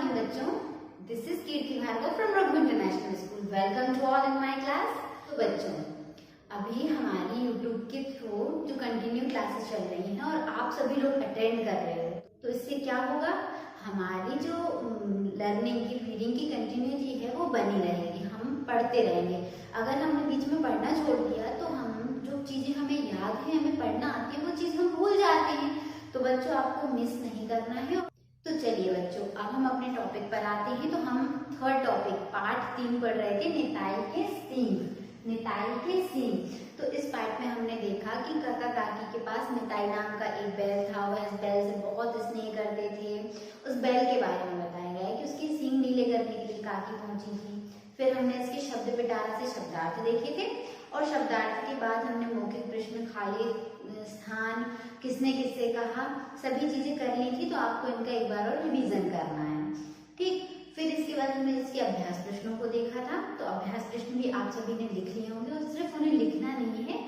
Morning बच्चों, this is Kirti Bhargav from Raghu International School. Welcome to all in my class. तो बच्चों, अभी हमारी यूट्यूब के थ्रू जो कंटिन्यू क्लासेस चल रही हैं और आप सभी लोग अटेंड कर रहे हो, तो इससे क्या होगा, हमारी जो लर्निंग की रीडिंग की कंटिन्यूटी है वो बनी रहेगी, हम पढ़ते रहेंगे। अगर हमने बीच में पढ़ना छोड़ दिया तो हम जो चीजें हमें याद है, हमें पढ़ना आती है, वो चीज हम भूल जाते हैं। तो बच्चों, आपको मिस नहीं करना है। तो चलिए बच्चों, अब हम अपने टॉपिक पर आते हैं। तो हम थर्ड टॉपिक पार्ट 3 पढ़ रहे थे, निताई के सींग। निताई के सींग। तो इस पार्ट में हमने देखा कि काका काकी के पास निताई नाम का एक बैल था। वह इस बैल से बहुत स्नेह करते थे। उस बैल के बारे में बताया गया है कि उसके सींग नीले करने के लिए काकी पहुंची थी। फिर हमने इसके शब्द पिटारा से शब्दार्थ देखे थे और शब्दार्थ के बाद हमने मौखिक प्रश्न, खाली स्थान, किसने किससे कहा, सभी चीजें कर ली थी। तो आपको इनका एक बार और रिवीजन करना है, ठीक। फिर इसके बाद हमने इसके अभ्यास प्रश्नों को देखा था। तो अभ्यास प्रश्न भी आप सभी ने लिख लिए होंगे और सिर्फ उन्हें लिखना नहीं है,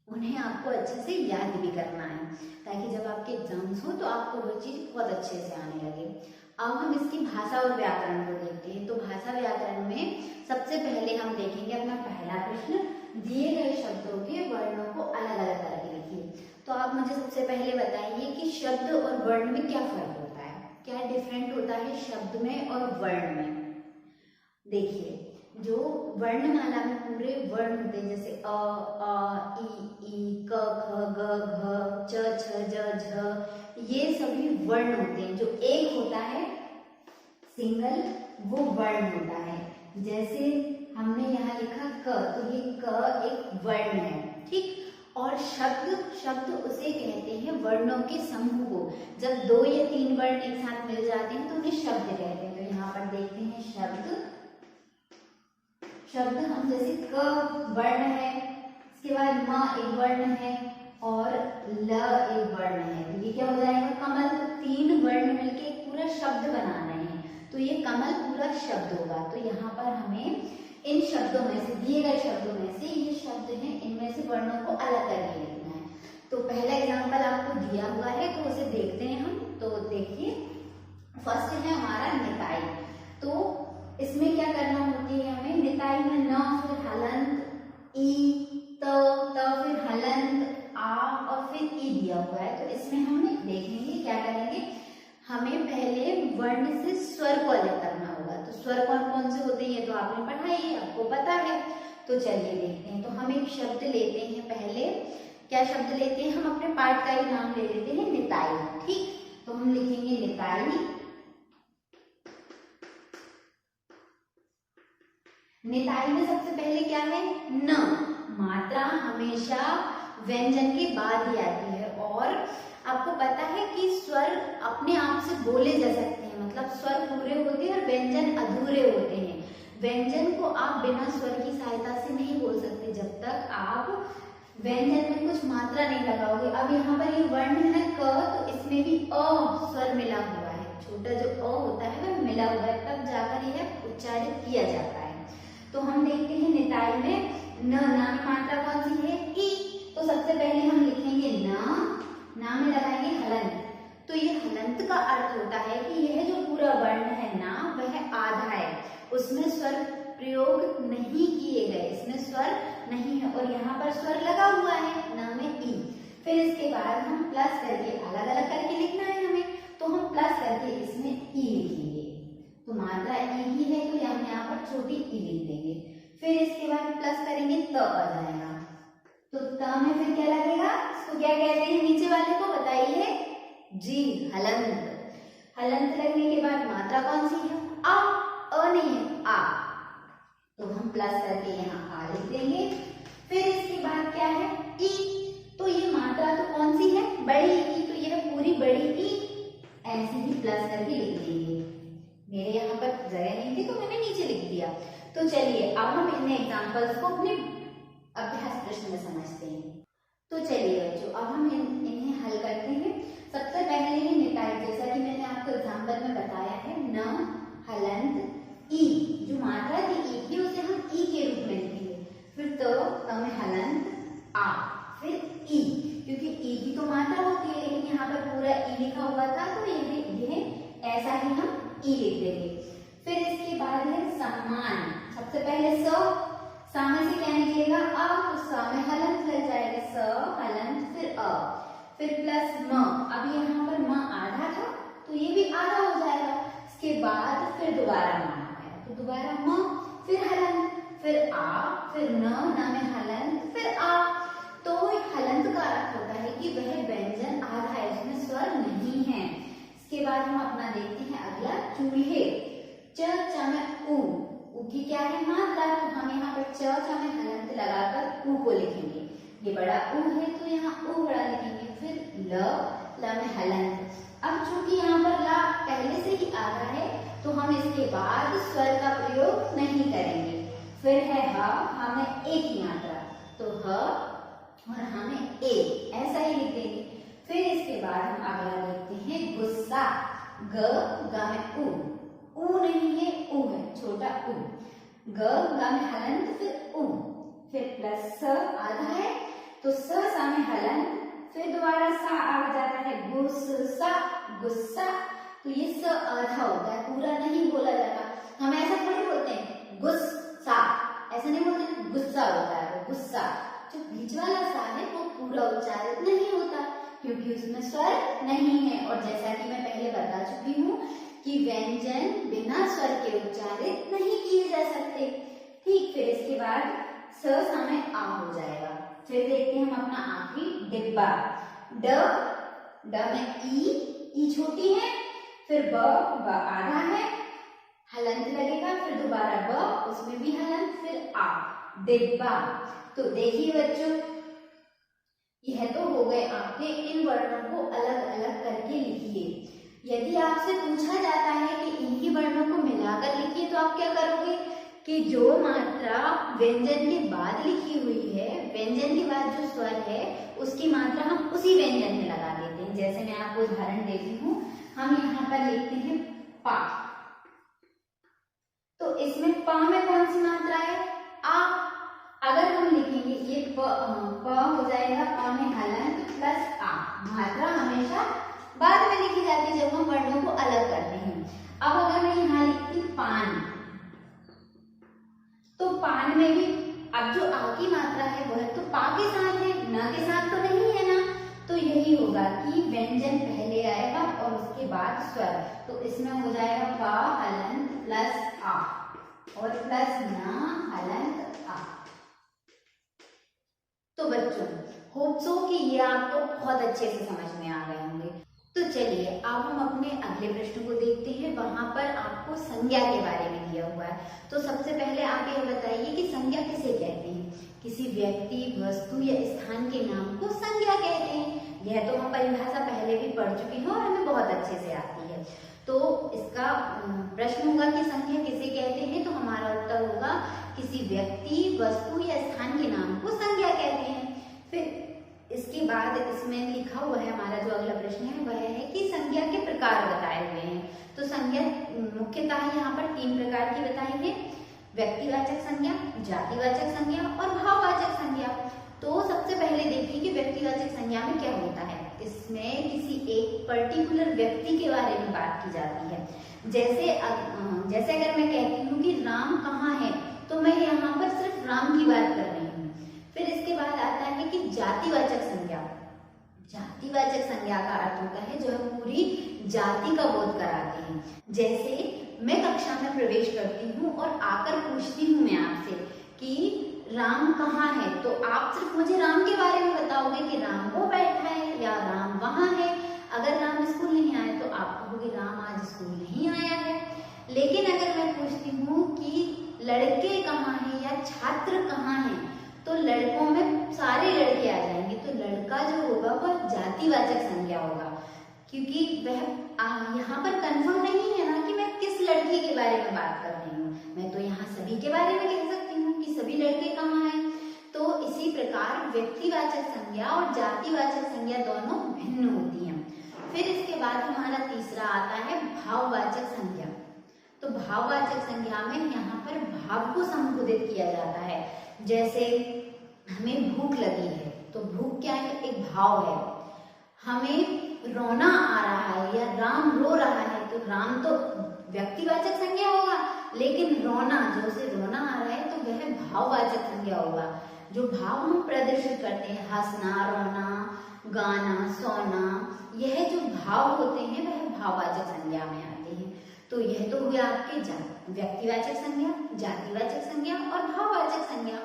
उन्हें आपको अच्छे से याद भी करना है, ताकि जब आपके एग्जाम्स हो तो आपको वो चीज बहुत अच्छे से आने लगे। अब हम इसकी भाषा और व्याकरण को देखते हैं। तो भाषा व्याकरण में सबसे पहले हम देखेंगे अपना पहला प्रश्न, दिए गए शब्दों के वर्णों को अलग अलग करके लिखिए। तो आप मुझे सबसे पहले बताइए कि शब्द और वर्ण में क्या फर्क होता है, क्या डिफरेंट होता है शब्द में और वर्ण में। देखिए, जो वर्णमाला में पूरे वर्ण होते हैं, जैसे अ, आ, ई, क, ख, ग, घ, च, छ, ज, झ, ये सभी वर्ण होते हैं। जो एक होता है सिंगल, वो वर्ण होता है। जैसे हमने यहाँ लिखा क, तो ये क एक वर्ण है, ठीक। और शब्द उसे कहते हैं वर्णों के समूह को। जब 2 या 3 वर्ण एक साथ मिल जाते हैं तो उन्हें शब्द कहते हैं। तो यहाँ पर देखते हैं शब्द हम जैसे क वर्ण है, इसके बाद म एक वर्ण है और ल एक वर्ण है। तो ये क्या हो जाएगा, कमल। 3 वर्ण मिलके एक पूरा शब्द बना रहे हैं, तो ये कमल पूरा शब्द होगा। तो यहाँ पर हमें इन शब्दों में से, दिए गए शब्दों में से ये शब्द हैं, इनमें से वर्णों को अलग करके लिखना है। तो पहला एग्जाम्पल आपको दिया हुआ है, तो उसे देखते हैं हम। तो देखिए, फर्स्ट है हमारा निताई। तो इसमें क्या करना होती है हमें, निताई में न, फिर हलंत, ई, त, फिर हलंत, आ और फिर ई दिया हुआ है। तो इसमें हम देखेंगे क्या करेंगे, हमें पहले वर्ण से स्वर को अलग करना होगा। तो स्वर कौन कौन से होते हैं, तो आपने पढ़ा ही, आपको पता है। तो चलिए देखते हैं। तो हम एक शब्द लेते हैं, पहले क्या शब्द लेते हैं, हम अपने पाठ का ही नाम ले लेते हैं, निताई, ठीक। तो हम लिखेंगे निताई। निताई में सबसे पहले क्या है, न। मात्रा हमेशा व्यंजन के बाद ही आती है और आपको पता है कि स्वर अपने आप से बोले जा सकते हैं, मतलब स्वर पूरे होते हैं और व्यंजन अधूरे होते हैं। व्यंजन को आप बिना स्वर की सहायता से नहीं बोल सकते जब तक आप व्यंजन में कुछ मात्रा नहीं लगाओगे। अब यहाँ पर ये वर्ण है क, तो इसमें भी अ स्वर मिला हुआ है, छोटा जो अ होता है वह मिला हुआ है, तब जाकर यह उच्चारित किया जाता है। तो हम देखते हैं निताई में न, नाम मात्रा कौन सी है, ई। तो सबसे पहले हम लिखेंगे ना में लगाएंगे हलंत। तो ये हलंत का अर्थ होता है कि यह जो पूरा वर्ण है ना, वह आधा है, उसमें स्वर प्रयोग नहीं किए गए, इसमें स्वर नहीं है और यहाँ पर स्वर लगा हुआ है ना में ई। फिर इसके बाद हम प्लस करके अलग अलग करके लिखना है हमें, तो हम प्लस करके इसमें ई लिखेंगे। तो मात्रा ई की है, तो यहाँ पर छोटी ई लिख देंगे। फिर इसके बाद प्लस करेंगे, त आ जाएगा। तो त में फिर क्या लगेगा, इसको क्या कहते हैं, नीचे वाले को बताइए जी, हलंत। हलंत लगने के बाद मात्रा कौन सी है, अ नहीं है, आ। तो हम प्लस करके यहाँ आ लिख देंगे। फिर इसके बाद क्या है, ई। तो ये मात्रा तो कौन सी है, बड़ी ई, तो यह पूरी बड़ी ई ऐसे ही प्लस करके लिख देंगे। मेरे यहाँ पर जगह नहीं थी तो मैंने नीचे लिख दिया। तो चलिए, अब हम इन एग्जांपल्स को अपने अभ्यास प्रश्न में समझते हैं। तो चलिए बच्चों, अब हम इन्हें हल करते हैं। सबसे पहले ही निताई, जैसा कि मैंने आपको एग्जाम्पल में बताया है, न, हलंत, ई। जो मात्रा थी ई की, उसे हम ई के रूप में लिखेंगे। फिर त में हलंत, आ, फिर ई, क्योंकि ई की तो मात्रा होती है, लेकिन यहाँ पर पूरा ई लिखा हुआ था, तो ये ऐसा ही हम ई लिख देंगे। फिर इसके बाद है सम्मान। सबसे पहले स में से क्या निकलेगा अ, तो स में हलंत लग जाएगा, स हलंत फिर अ, फिर प्लस म। अब यहाँ पर म आधा था तो ये भी आधा हो जाएगा। इसके बाद फिर दोबारा म आएगा, तो दोबारा म, फिर हलंत, फिर आ, फिर न में हलंत, फिर आ। तो हलंत का अर्थ होता है कि वह व्यंजन आधा है, इसमें स्वर नहीं है। इसके बाद हम अपना देखते हैं अगला चूल्हे। च में ऊ की क्या है मात्रा, तो हम यहाँ पर च में हलंत लगाकर ऊ को लिखेंगे। ये बड़ा ऊ है तो यहाँ ऊ बड़ा लिखेंगे। फिर ल में हलंत। अब चूंकि यहाँ पर ला पहले से ही आधा है तो हम इसके बाद स्वर का प्रयोग नहीं करेंगे। फिर है ह में एक ही मात्रा, तो ह और हमें ए ऐसा ही लिख देंगे। फिर इसके बाद हम अगला देखते हैं गुस्सा। ग में ऊ नहीं है, ऊ है, छोटा ऊ। ग में हलंत, फिर ऊ, फिर प्लस स आधा है तो स में हलंत, फिर दोबारा सा आ जाता है गुस्सा, गुस्सा। तो ये स आधा होता है, पूरा नहीं बोला जाता। हम ऐसा थोड़ी बोलते हैं गुस्सा, ऐसा नहीं बोलते, गुस्सा होता है वो, गुस्सा। जो बीच वाला सा है वो पूरा उच्चारित नहीं होता क्योंकि उसमें स्वर नहीं है। और जैसा कि मैं पहले बता चुकी हूँ कि व्यंजन बिना स्वर के उच्चारित नहीं किए जा सकते। ठीक, फिर इसके बाद स में आ हो जाएगा। फिर देखते हैं हम अपना आखिरी डिब्बा। ड में ई छोटी है, फिर ब आधा है, हलंत लगेगा, फिर दोबारा ब, उसमें भी हलंत, फिर आ, डिब्बा। तो देखिए बच्चों, यह तो हो गए आपके, इन वर्णों को अलग अलग करके लिखिए। यदि आपसे पूछा जाता है कि इन्हीं वर्णों को मिलाकर लिखिए तो आप क्या करोगे कि जो मात्रा व्यंजन के बाद लिखी हुई है, व्यंजन के बाद जो स्वर है उसकी मात्रा हम उसी व्यंजन में लगा देते हैं। जैसे मैं आपको उदाहरण देती हूँ, हम यहाँ पर लिखते हैं पा, तो इसमें प में कौन सी मात्रा है आ। अगर हम लिखेंगे ये प हो जाएगा, प में हलंत प्लस आ। मात्रा हमेशा बाद में लिखी जाती है जब हम वर्णों को अलग करते हैं। अब अगर मैं यहाँ लिखती पान, तो पान में भी अब जो आ की मात्रा है वह तो पा के साथ है, न के साथ तो नहीं है ना। तो यही होगा कि व्यंजन पहले आएगा और उसके बाद स्वर। तो इसमें हो जाएगा पा हलंत प्लस आ और प्लस ना हलंत आ। तो बच्चों, होप सो कि ये आपको बहुत अच्छे से समझ में आ गए होंगे। तो चलिए अब हम अपने अगले प्रश्न को देखते हैं। वहां पर आपको संज्ञा के बारे में दिया हुआ है। तो सबसे पहले आप ये बताइए कि संज्ञा किसे कहते हैं। किसी व्यक्ति, वस्तु या स्थान के नाम को संज्ञा कहते हैं। यह तो हम परिभाषा पहले भी पढ़ चुके हैं और हमें बहुत अच्छे से आती है। तो इसका प्रश्न होगा कि संज्ञा किसे कहते हैं, तो हमारा उत्तर होगा किसी व्यक्ति, वस्तु या स्थान के नाम को संज्ञा कहते हैं। फिर इसके बाद इसमें लिखा हुआ है, हमारा जो अगला प्रश्न है वह है कि संज्ञा के प्रकार बताए हुए हैं। तो संज्ञा मुख्यतः यहाँ पर 3 प्रकार की बताई है, व्यक्तिवाचक संज्ञा, जातिवाचक संज्ञा और भाववाचक संज्ञा। तो सबसे पहले देखिए कि व्यक्तिवाचक संज्ञा में क्या होता है। इसमें किसी एक पर्टिकुलर व्यक्ति के बारे में बात की जाती है। जैसे अगर मैं कहती हूँ कि राम कहाँ है, तो मैं यहाँ पर सिर्फ राम की बात कर रही हूँ। फिर इसके बाद आता है कि जातिवाचक संज्ञा। जातिवाचक संज्ञा का अर्थ होता है जो हम पूरी जाति का बोध कराते हैं। जैसे मैं कक्षा में प्रवेश करती हूँ और आकर पूछती हूँ मैं आपसे कि राम कहाँ है, तो आप सिर्फ मुझे राम के बारे में बताओगे कि राम वो बैठा है या राम वहां है। अगर राम स्कूल नहीं आए तो आप कहोगे राम आज स्कूल नहीं आया है। लेकिन अगर मैं पूछती हूँ कि लड़के कहाँ हैं या छात्र कहाँ हैं, तो लड़कों में सारे लड़के आ जाएंगे। तो लड़का जो होगा वह जातिवाचक संज्ञा होगा, क्योंकि वह यहाँ पर कंफर्म नहीं है ना कि मैं किस लड़के के बारे में बात कर रही हूँ। मैं तो यहाँ सभी के बारे में कह सकती हूँ कि सभी लड़के कहाँ हैं। तो इसी प्रकार व्यक्तिवाचक संज्ञा और जातिवाचक संज्ञा दोनों भिन्न होती हैं। फिर इसके बाद हमारा तीसरा आता है भाववाचक संज्ञा। तो भाववाचक संज्ञा में यहाँ पर भाव को संबोधित किया जाता है। जैसे हमें भूख लगी है, तो भूख क्या है, एक भाव है। हमें रोना आ रहा है या राम रो रहा है, तो राम तो व्यक्तिवाचक संज्ञा होगा, लेकिन रोना, जो से रोना आ रहा है तो वह भाववाचक संज्ञा होगा। जो भाव हम प्रदर्शित करते हैं, हंसना, रोना, गाना, सोना, यह जो भाव होते हैं वह भाववाचक संज्ञा में आते हैं। तो यह तो हुआ आपके व्यक्तिवाचक संज्ञा, जातिवाचक संज्ञा और भाववाचक संज्ञा।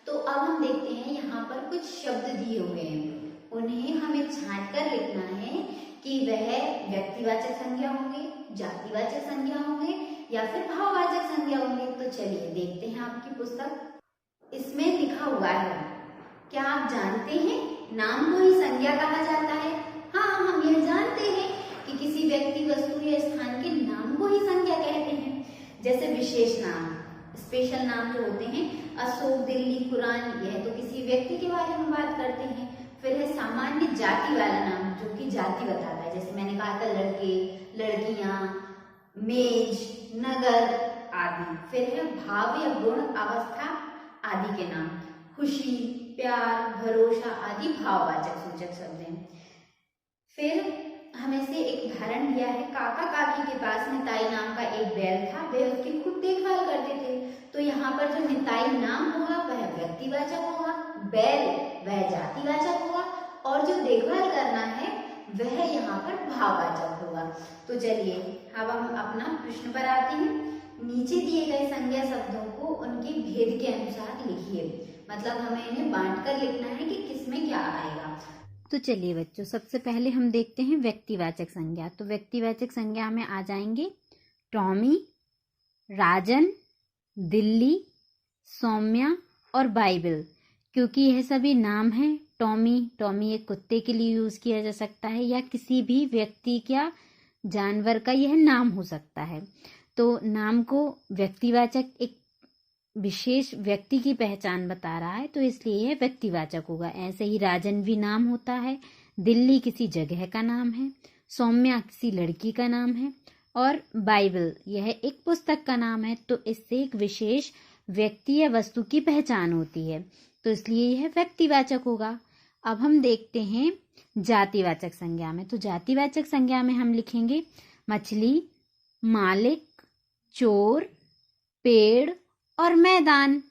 तो अब हम देखते हैं यहाँ पर कुछ शब्द दिए हुए हैं, उन्हें हमें छांट कर लिखना है कि वह व्यक्तिवाचक संज्ञा होंगे, जातिवाचक संज्ञा होंगे या फिर भाववाचक संज्ञा होंगे। तो चलिए देखते हैं आपकी पुस्तक। इसमें लिखा हुआ है, क्या आप जानते हैं नाम को ही संज्ञा कहा जाता है? हाँ, हम यह जानते हैं कि किसी व्यक्ति, वस्तु या स्थान के नाम को ही संज्ञा कहते हैं। जैसे विशेष नाम, स्पेशल नाम जो होते हैं, अशोक, दिल्ली, कुरान, यह तो किसी व्यक्ति के बारे में बात करते हैं। फिर है सामान्य जाति वाला नाम, जो कि जाति बताता है, जैसे मैंने कहा था लड़के, लड़कियां, मेज, नगर आदि। फिर है भाव या गुण, अवस्था आदि के नाम, खुशी, प्यार, भरोसा आदि भाववाचक सूचक शब्द हैं। फिर हमें से एक उदाहरण दिया है, काका काकी के पास निताई नाम का एक बैल था, वे उसकी खूब देखभाल करते थे। तो यहाँ पर जो निताई नाम होगा वह व्यक्तिवाचक होगा, बैल वह जातिवाचक होगा और जो देखभाल करना है वह यहाँ पर भाववाचक होगा। तो चलिए अब हम अपना प्रश्न पर आते हैं। नीचे दिए गए संज्ञा शब्दों को उनके भेद के अनुसार लिखिए, मतलब हमें इन्हें बांट कर लिखना है कि किसमें क्या आएगा। तो चलिए बच्चों, सबसे पहले हम देखते हैं व्यक्तिवाचक संज्ञा। तो व्यक्तिवाचक संज्ञा में आ जाएंगे टॉमी, राजन, दिल्ली, सौम्या और बाइबल। क्योंकि यह सभी नाम हैं, टॉमी एक कुत्ते के लिए यूज किया जा सकता है या किसी भी व्यक्ति या जानवर का यह नाम हो सकता है। तो नाम को व्यक्तिवाचक एक विशेष व्यक्ति की पहचान बता रहा है, तो इसलिए यह व्यक्तिवाचक होगा। ऐसे ही राजन भी नाम होता है, दिल्ली किसी जगह का नाम है, सौम्या किसी लड़की का नाम है और बाइबल यह एक पुस्तक का नाम है। तो इससे एक विशेष व्यक्ति या वस्तु की पहचान होती है, तो इसलिए यह व्यक्तिवाचक होगा। अब हम देखते हैं जातिवाचक संज्ञा में। तो जातिवाचक संज्ञा में हम लिखेंगे मछली, मालिक, चोर, पेड़ और मैदान।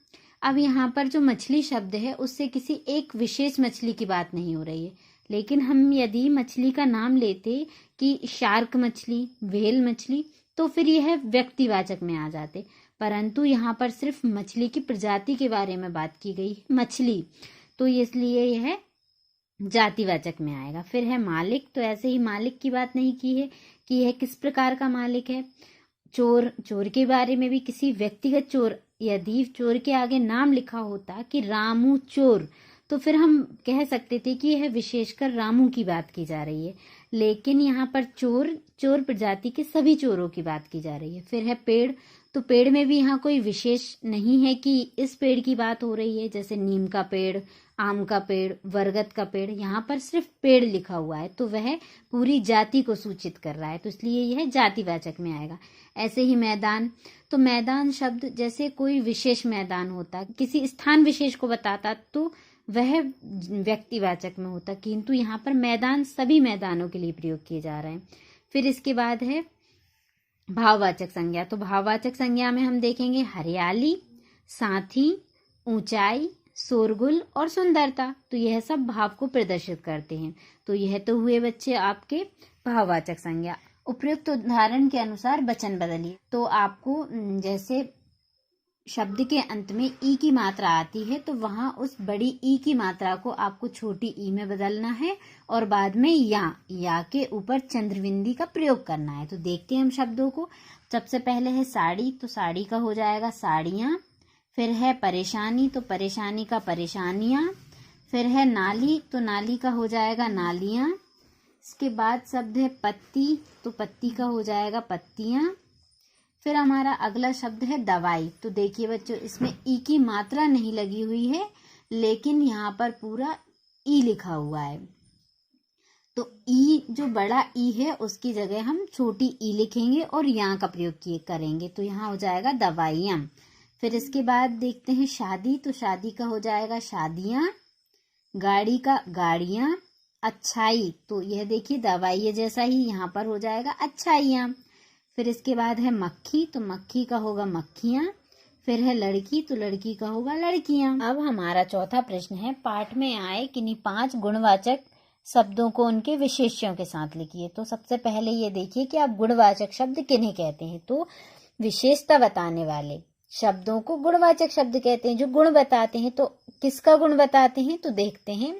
अब यहाँ पर जो मछली शब्द है उससे किसी एक विशेष मछली की बात नहीं हो रही है, लेकिन हम यदि मछली का नाम लेते कि शार्क मछली, व्हेल मछली, तो फिर यह व्यक्तिवाचक में आ जाते। परंतु यहाँ पर सिर्फ मछली की प्रजाति के बारे में बात की गई है, मछली, तो इसलिए यह जातिवाचक में आएगा। फिर है मालिक, तो ऐसे ही मालिक की बात नहीं की है कि यह किस प्रकार का मालिक है। चोर के बारे में भी किसी व्यक्तिगत चोर, यदि चोर के आगे नाम लिखा होता कि रामू चोर, तो फिर हम कह सकते थे कि यह विशेषकर रामू की बात की जा रही है, लेकिन यहाँ पर चोर प्रजाति के सभी चोरों की बात की जा रही है। फिर है पेड़, तो पेड़ में भी यहाँ कोई विशेष नहीं है कि इस पेड़ की बात हो रही है, जैसे नीम का पेड़, आम का पेड़, बरगद का पेड़, यहाँ पर सिर्फ पेड़ लिखा हुआ है, तो वह पूरी जाति को सूचित कर रहा है, तो इसलिए यह जातिवाचक में आएगा। ऐसे ही मैदान, तो मैदान शब्द जैसे कोई विशेष मैदान होता, किसी स्थान विशेष को बताता, तो वह व्यक्तिवाचक में होता, किंतु यहाँ पर मैदान सभी मैदानों के लिए प्रयोग किए जा रहे हैं। फिर इसके बाद है भाववाचक संज्ञा। तो भाववाचक संज्ञा में हम देखेंगे हरियाली, साथी, ऊंचाई, शोरगुल और सुंदरता। तो यह सब भाव को प्रदर्शित करते हैं। तो यह तो हुए बच्चे आपके भाववाचक संज्ञा। उपयुक्त उदाहरण के अनुसार वचन बदलिए। तो आपको जैसे शब्द के अंत में ई की मात्रा आती है, तो वहां उस बड़ी ई की मात्रा को आपको छोटी ई में बदलना है और बाद में या के ऊपर चंद्रबिंदी का प्रयोग करना है। तो देखते हैं हम शब्दों को। सबसे पहले है साड़ी, तो साड़ी का हो जाएगा साड़ियाँ। फिर है परेशानी, तो परेशानी का परेशानियाँ। फिर है नाली, तो नाली का हो जाएगा नालियाँ। इसके बाद शब्द है पत्ती, तो पत्ती का हो जाएगा पत्तियाँ। फिर हमारा अगला शब्द है दवाई। तो देखिए बच्चों, इसमें ई की मात्रा नहीं लगी हुई है, लेकिन यहाँ पर पूरा ई लिखा हुआ है। तो ई जो बड़ा ई है उसकी जगह हम छोटी ई लिखेंगे और यहाँ का प्रयोग करेंगे, तो यहाँ हो जाएगा दवाइयाँ। फिर इसके बाद देखते हैं शादी, तो शादी का हो जाएगा शादियाँ। गाड़ी का गाड़ियाँ। अच्छाई, तो यह देखिए दवाई जैसा ही यहाँ पर हो जाएगा अच्छाइयाँ। फिर इसके बाद है मक्खी, तो मक्खी का होगा मक्खियाँ। फिर है लड़की, तो लड़की का होगा लड़कियाँ। अब हमारा चौथा प्रश्न है, पाठ में आए किन्हीं 5 गुणवाचक शब्दों को उनके विशेष्यों के साथ लिखिए। तो सबसे पहले ये देखिए कि आप गुणवाचक शब्द किन्हें कहते हैं। तो विशेषता बताने वाले शब्दों को गुणवाचक शब्द कहते हैं, जो गुण बताते हैं। तो किसका गुण बताते हैं, तो देखते हैं।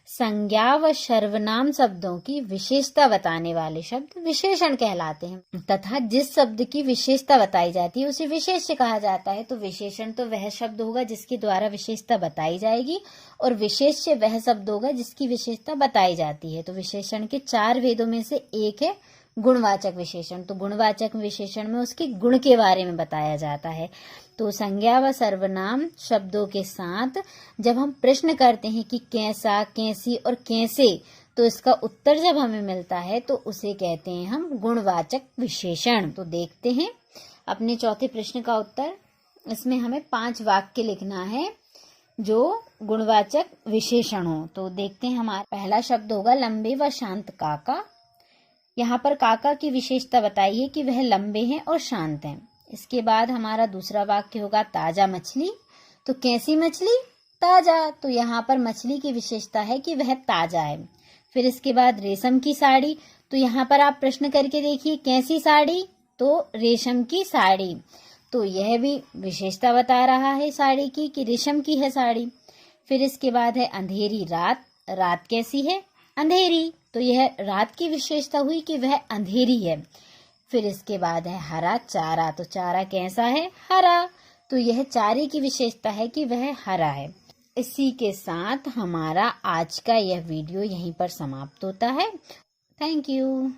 संज्ञा व सर्वनाम शब्दों की विशेषता बताने वाले शब्द विशेषण कहलाते हैं, तथा जिस शब्द की विशेषता बताई जाती है उसे विशेष्य कहा जाता है। तो विशेषण तो वह शब्द होगा जिसके द्वारा विशेषता बताई जाएगी, और विशेष्य वह शब्द होगा जिसकी विशेषता बताई जाती है। तो विशेषण के 4 भेदों में से एक है गुणवाचक विशेषण। तो गुणवाचक विशेषण में उसके गुण के बारे में बताया जाता है। तो संज्ञा व सर्वनाम शब्दों के साथ जब हम प्रश्न करते हैं कि कैसा, कैसी और कैसे, तो इसका उत्तर जब हमें मिलता है तो उसे कहते हैं हम गुणवाचक विशेषण। तो देखते हैं अपने चौथे प्रश्न का उत्तर। इसमें हमें 5 वाक्य लिखना है जो गुणवाचक विशेषण हो। तो देखते हैं, हमारा पहला शब्द होगा लंबे व शांत काका। यहाँ पर काका की विशेषता बताइए कि वह लंबे हैं और शांत हैं। इसके बाद हमारा दूसरा वाक्य होगा ताजा मछली। तो कैसी मछली, ताजा। तो यहाँ पर मछली की विशेषता है कि वह ताजा है। फिर इसके बाद रेशम की साड़ी। तो यहाँ पर आप प्रश्न करके देखिए, कैसी साड़ी, तो रेशम की साड़ी। तो यह भी विशेषता बता रहा है साड़ी की कि रेशम की है साड़ी। फिर इसके बाद है अंधेरी रात। रात कैसी है, अंधेरी। तो यह रात की विशेषता हुई कि वह अंधेरी है। फिर इसके बाद है हरा चारा। तो चारा कैसा है, हरा। तो यह चारे की विशेषता है कि वह हरा है। इसी के साथ हमारा आज का यह वीडियो यहीं पर समाप्त होता है। Thank you.